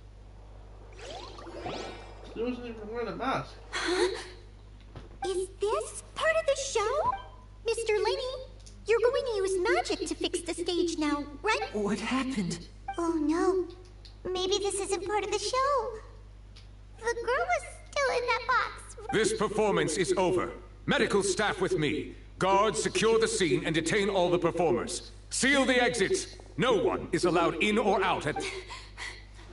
She wasn't even wearing a mask. Huh? Is this part of the show? Mr. Linney, you're going to use magic to fix the stage now, right? What happened? Oh no. Maybe this isn't part of the show. The girl was still in that box. This performance is over. Medical staff with me. Guards, secure the scene and detain all the performers. Seal the exits. No one is allowed in or out at...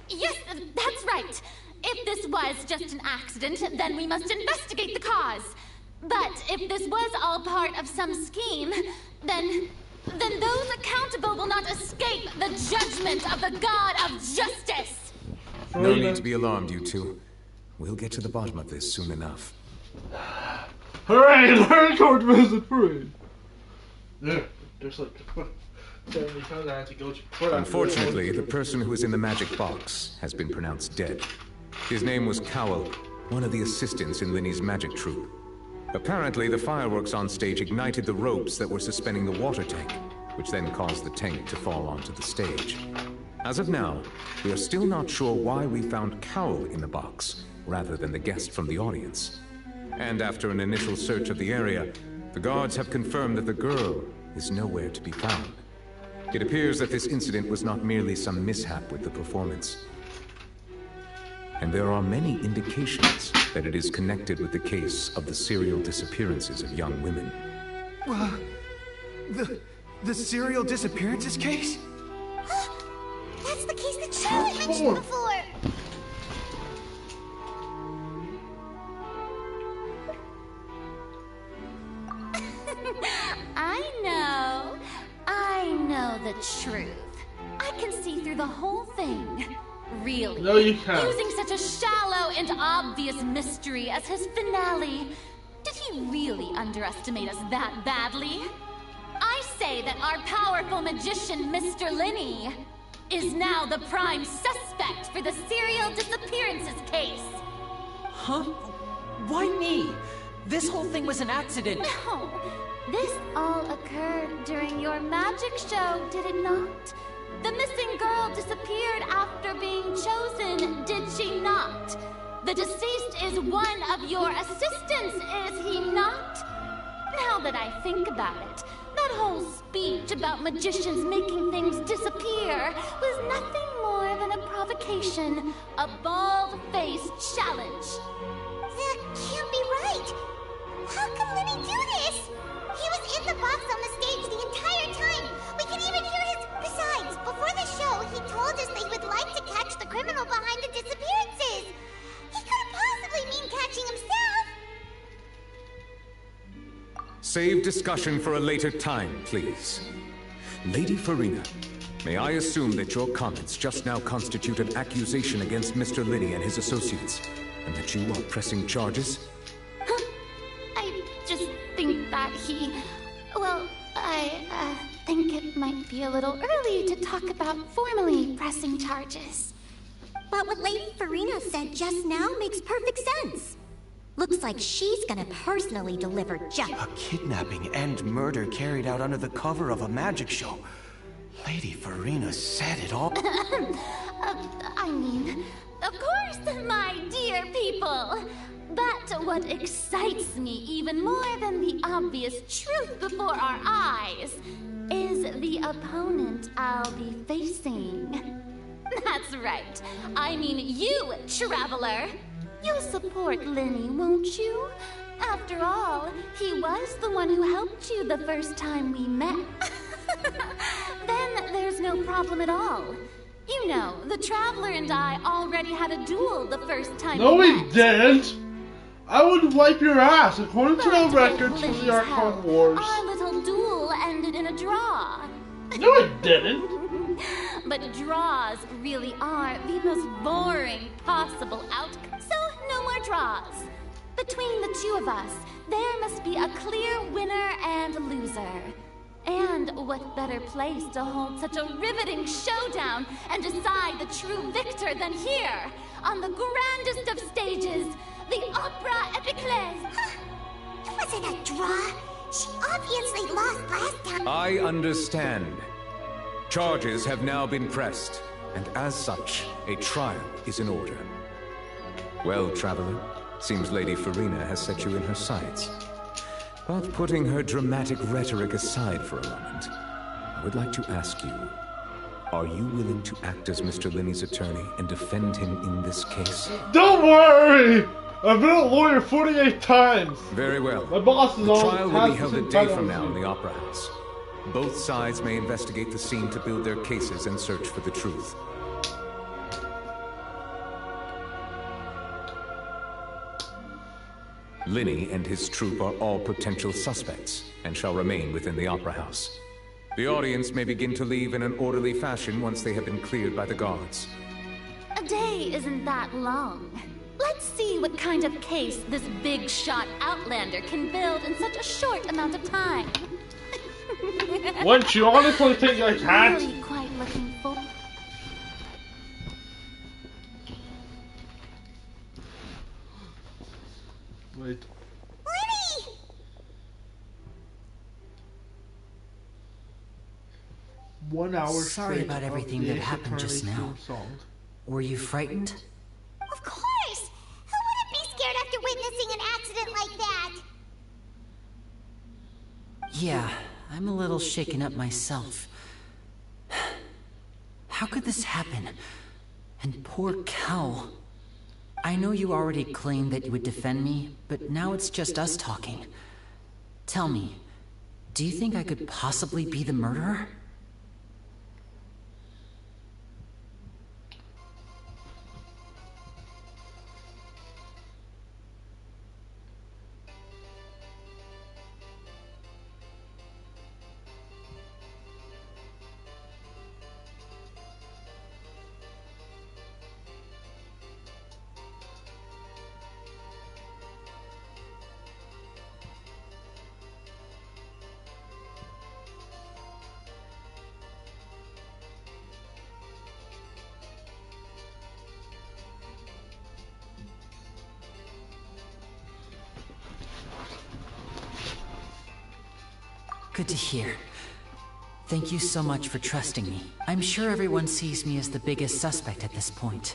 Yes, that's right. If this was just an accident, then we must investigate the cause. But if this was all part of some scheme, then those accountable will not escape the judgment of the God of Justice. No need to be alarmed, you two. We'll get to the bottom of this soon enough. Hooray! Learn code visit parade! Yeah, there's like... Unfortunately, the person who is in the magic box has been pronounced dead. His name was Cowell, one of the assistants in Linney's magic troupe. Apparently, the fireworks on stage ignited the ropes that were suspending the water tank, which then caused the tank to fall onto the stage. As of now, we are still not sure why we found Cowell in the box, rather than the guest from the audience. And after an initial search of the area, the guards have confirmed that the girl is nowhere to be found. It appears that this incident was not merely some mishap with the performance. And there are many indications that it is connected with the case of the serial disappearances of young women. The serial disappearances case? That's the case that Charlotte mentioned before! I know the truth. I can see through the whole thing. Really? No, you can't. Using such a shallow and obvious mystery as his finale. Did he really underestimate us that badly? I say that our powerful magician, Mr. Linney, is now the prime suspect for the serial disappearances case. Huh? Why me? This whole thing was an accident. No, this all occurred during your magic show, did it not? The missing girl disappeared after being chosen, did she not? The deceased is one of your assistants, is he not? Now that I think about it, that whole speech about magicians making things disappear was nothing more than a provocation, a bald-faced challenge. That can't be right. How can Lenny do this? He was in the box on the stage the entire time. We can even hear his... Besides, before the show, he told us they would like to catch the criminal behind the disappearances. He couldn't possibly mean catching himself. Save discussion for a later time, please. Lady Farina, may I assume that your comments just now constitute an accusation against Mr. Linney and his associates, and that you are pressing charges? I just think that he... Well, I think it might be a little early to talk about formally pressing charges. But what Lady Farina said just now makes perfect sense. Looks like she's gonna personally deliver justice. A kidnapping and murder carried out under the cover of a magic show. Lady Farina said it all. I mean, of course, my dear people. But what excites me even more than the obvious truth before our eyes is the opponent I'll be facing. That's right. I mean you, Traveler. You'll support Lenny, won't you? After all, he was the one who helped you the first time we met. Then there's no problem at all. You know, the Traveler and I already had a duel the first time No, we we met. didn't! I would wipe your ass according to the records from the Archon Wars. Our little duel ended in a draw. No, it didn't! But draws really are the most boring possible outcome. So, no more draws. Between the two of us, there must be a clear winner and loser. And what better place to hold such a riveting showdown and decide the true victor than here, on the grandest of stages, the Opera Epiclese. It wasn't a draw. She obviously lost last time. I understand. Charges have now been pressed, and as such, a trial is in order. Well, Traveler, seems Lady Farina has set you in her sights. But putting her dramatic rhetoric aside for a moment, I would like to ask you, are you willing to act as Mr. Linney's attorney and defend him in this case? Don't worry! I've been a lawyer 48 times! Very well. My boss is The all trial will be held a day entitlement from now to. in the Opera House. Both sides may investigate the scene to build their cases and search for the truth. Linney and his troupe are all potential suspects and shall remain within the Opera House. The audience may begin to leave in an orderly fashion once they have been cleared by the guards. A day isn't that long. Let's see what kind of case this big shot Outlander can build in such a short amount of time. Wouldn't you honestly think I can't? Really quite looking for. Wait. Lenny! 1 hour Sorry straight about of everything the that Ace happened just Attorney now. theme song. Were you frightened? Of course! Who wouldn't be scared after witnessing an accident like that? Yeah, I'm a little shaken up myself. How could this happen? And poor Cal. I know you already claimed that you would defend me, but now it's just us talking. Tell me, do you think I could possibly be the murderer? Good to hear. Thank you so much for trusting me. I'm sure everyone sees me as the biggest suspect at this point.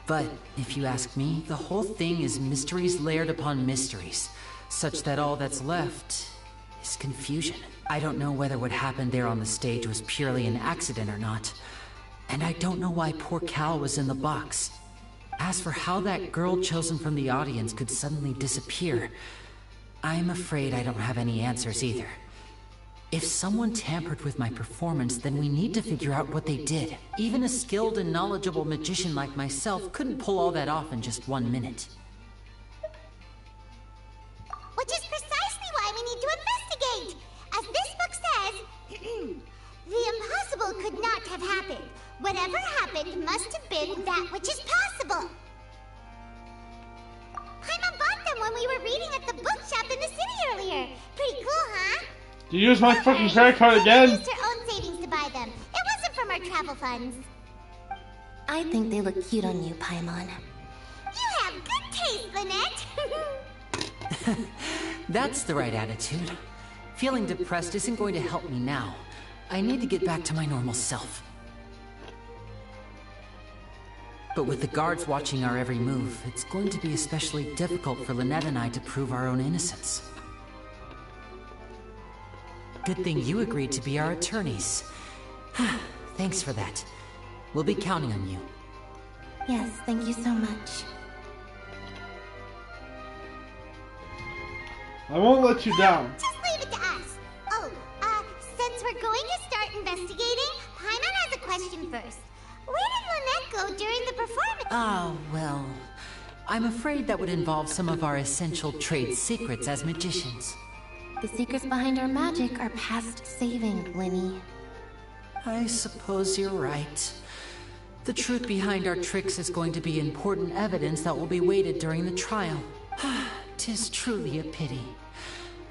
But if you ask me, the whole thing is mysteries layered upon mysteries, such that all that's left is confusion. I don't know whether what happened there on the stage was purely an accident or not. And I don't know why poor Cal was in the box. As for how that girl chosen from the audience could suddenly disappear, I'm afraid I don't have any answers either. If someone tampered with my performance, then we need to figure out what they did. Even a skilled and knowledgeable magician like myself couldn't pull all that off in just 1 minute. Which is precisely why we need to investigate! As this book says, the impossible could not have happened. Whatever happened must have been that which is possible. Paimon bought them when we were reading at the bookshop in the city earlier. Pretty cool, huh? Do you use my fucking credit card again? We used our own savings to buy them. It wasn't from our travel funds. I think they look cute on you, Paimon. You have good taste, Lynette. That's the right attitude. Feeling depressed isn't going to help me now. I need to get back to my normal self. But with the guards watching our every move, it's going to be especially difficult for Lynette and I to prove our own innocence. Good thing you agreed to be our attorneys. Thanks for that. We'll be counting on you. Yes, thank you so much. I won't let you down. Just leave it to us. Oh, since we're going to start investigating, Paimon has a question first. Where did Lynette go during the performance? Oh, well, I'm afraid that would involve some of our essential trade secrets as magicians. The secrets behind our magic are past saving, Linny. I suppose you're right. The truth behind our tricks is going to be important evidence that will be weighted during the trial. 'Tis truly a pity.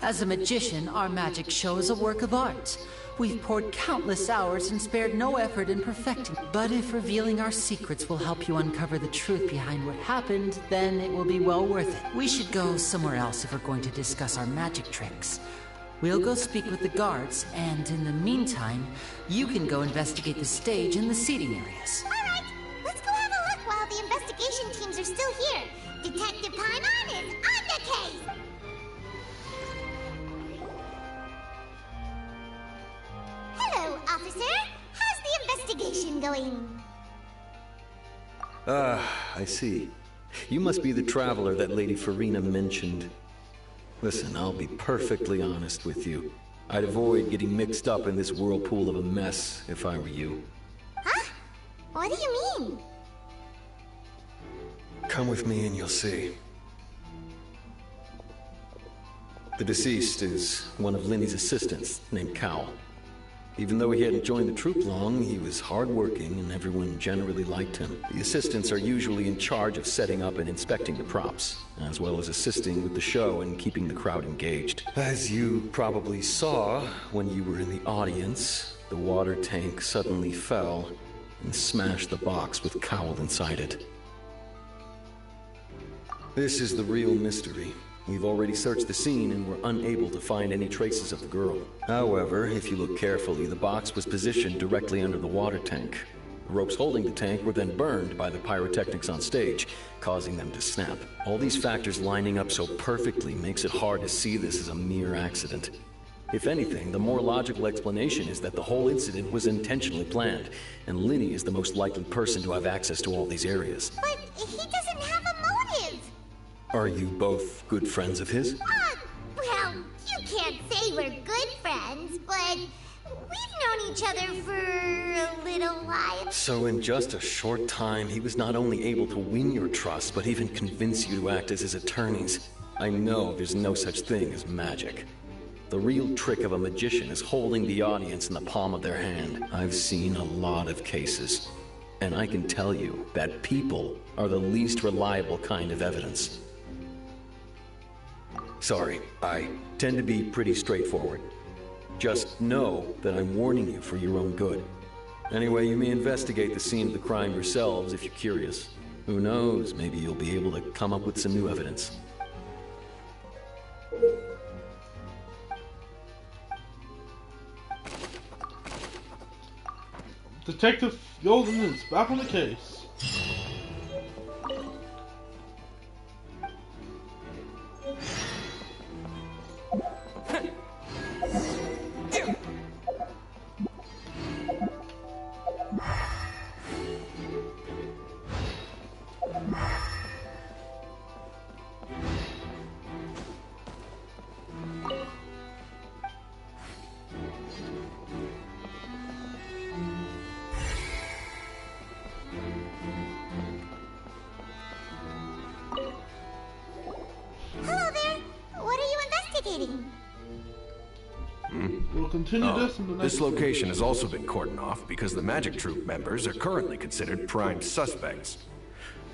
As a magician, our magic show is a work of art. We've poured countless hours and spared no effort in perfecting. But if revealing our secrets will help you uncover the truth behind what happened, then it will be well worth it. We should go somewhere else if we're going to discuss our magic tricks. We'll go speak with the guards, and in the meantime, you can go investigate the stage and the seating areas. Alright, let's go have a look while the investigation teams are still here. Detective Paimon is on the case! Hello, officer. How's the investigation going? I see. You must be the traveler that Lady Farina mentioned. Listen, I'll be perfectly honest with you. I'd avoid getting mixed up in this whirlpool of a mess if I were you. Huh? What do you mean? Come with me and you'll see. The deceased is one of Linny's assistants, named Cal. Even though he hadn't joined the troupe long, he was hardworking and everyone generally liked him. The assistants are usually in charge of setting up and inspecting the props, as well as assisting with the show and keeping the crowd engaged. As you probably saw when you were in the audience, the water tank suddenly fell and smashed the box with Cowell inside it. This is the real mystery. We've already searched the scene and were unable to find any traces of the girl. However, if you look carefully, the box was positioned directly under the water tank. The ropes holding the tank were then burned by the pyrotechnics on stage, causing them to snap. All these factors lining up so perfectly makes it hard to see this as a mere accident. If anything, the more logical explanation is that the whole incident was intentionally planned, and Linny is the most likely person to have access to all these areas. But he doesn't have a motive! Are you both good friends of his? Well, you can't say we're good friends, but we've known each other for a little while. So in just a short time, he was not only able to win your trust, but even convince you to act as his attorneys. I know there's no such thing as magic. The real trick of a magician is holding the audience in the palm of their hand. I've seen a lot of cases, and I can tell you that people are the least reliable kind of evidence. Sorry, I tend to be pretty straightforward. Just know that I'm warning you for your own good. Anyway, you may investigate the scene of the crime yourselves if you're curious. Who knows, maybe you'll be able to come up with some new evidence. Detective Golden is back on the case. Hello there. What are you investigating? We'll continue this in the next This location has also been cordoned off because the Magic Troop members are currently considered prime suspects.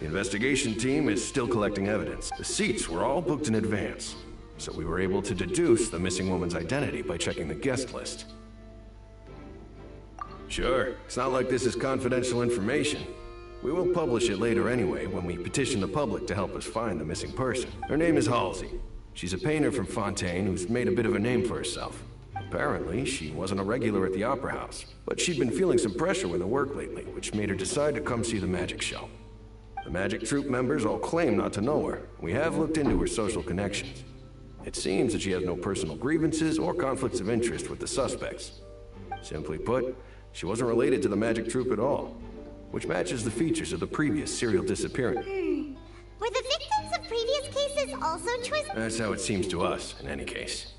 The investigation team is still collecting evidence. The seats were all booked in advance, so we were able to deduce the missing woman's identity by checking the guest list. Sure, it's not like this is confidential information. We will publish it later anyway when we petition the public to help us find the missing person. Her name is Halsey. She's a painter from Fontaine who's made a bit of a name for herself. Apparently, she wasn't a regular at the Opera House, but she'd been feeling some pressure with her work lately, which made her decide to come see the magic show. The Magic Troop members all claim not to know her. We have looked into her social connections. It seems that she has no personal grievances or conflicts of interest with the suspects. Simply put, she wasn't related to the Magic Troop at all, which matches the features of the previous serial disappearance. Were the victims of previous cases also choice? That's how it seems to us, in any case.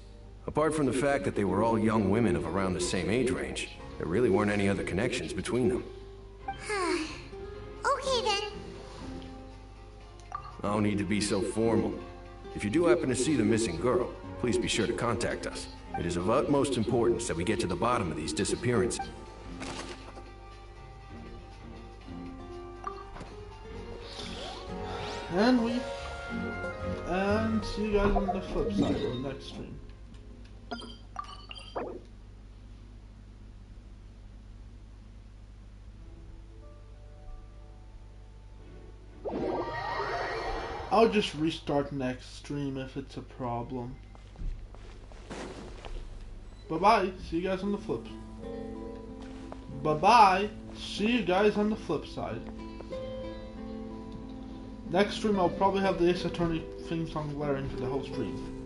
Apart from the fact that they were all young women of around the same age range, there really weren't any other connections between them. Okay then. No need to be so formal. If you do happen to see the missing girl, please be sure to contact us. It is of utmost importance that we get to the bottom of these disappearances. And see you guys on the flip side of the next stream. I'll just restart next stream if it's a problem. Bye-bye. See you guys on the flip. Bye-bye. See you guys on the flip side. Next stream I'll probably have the Ace Attorney theme song blaring for the whole stream.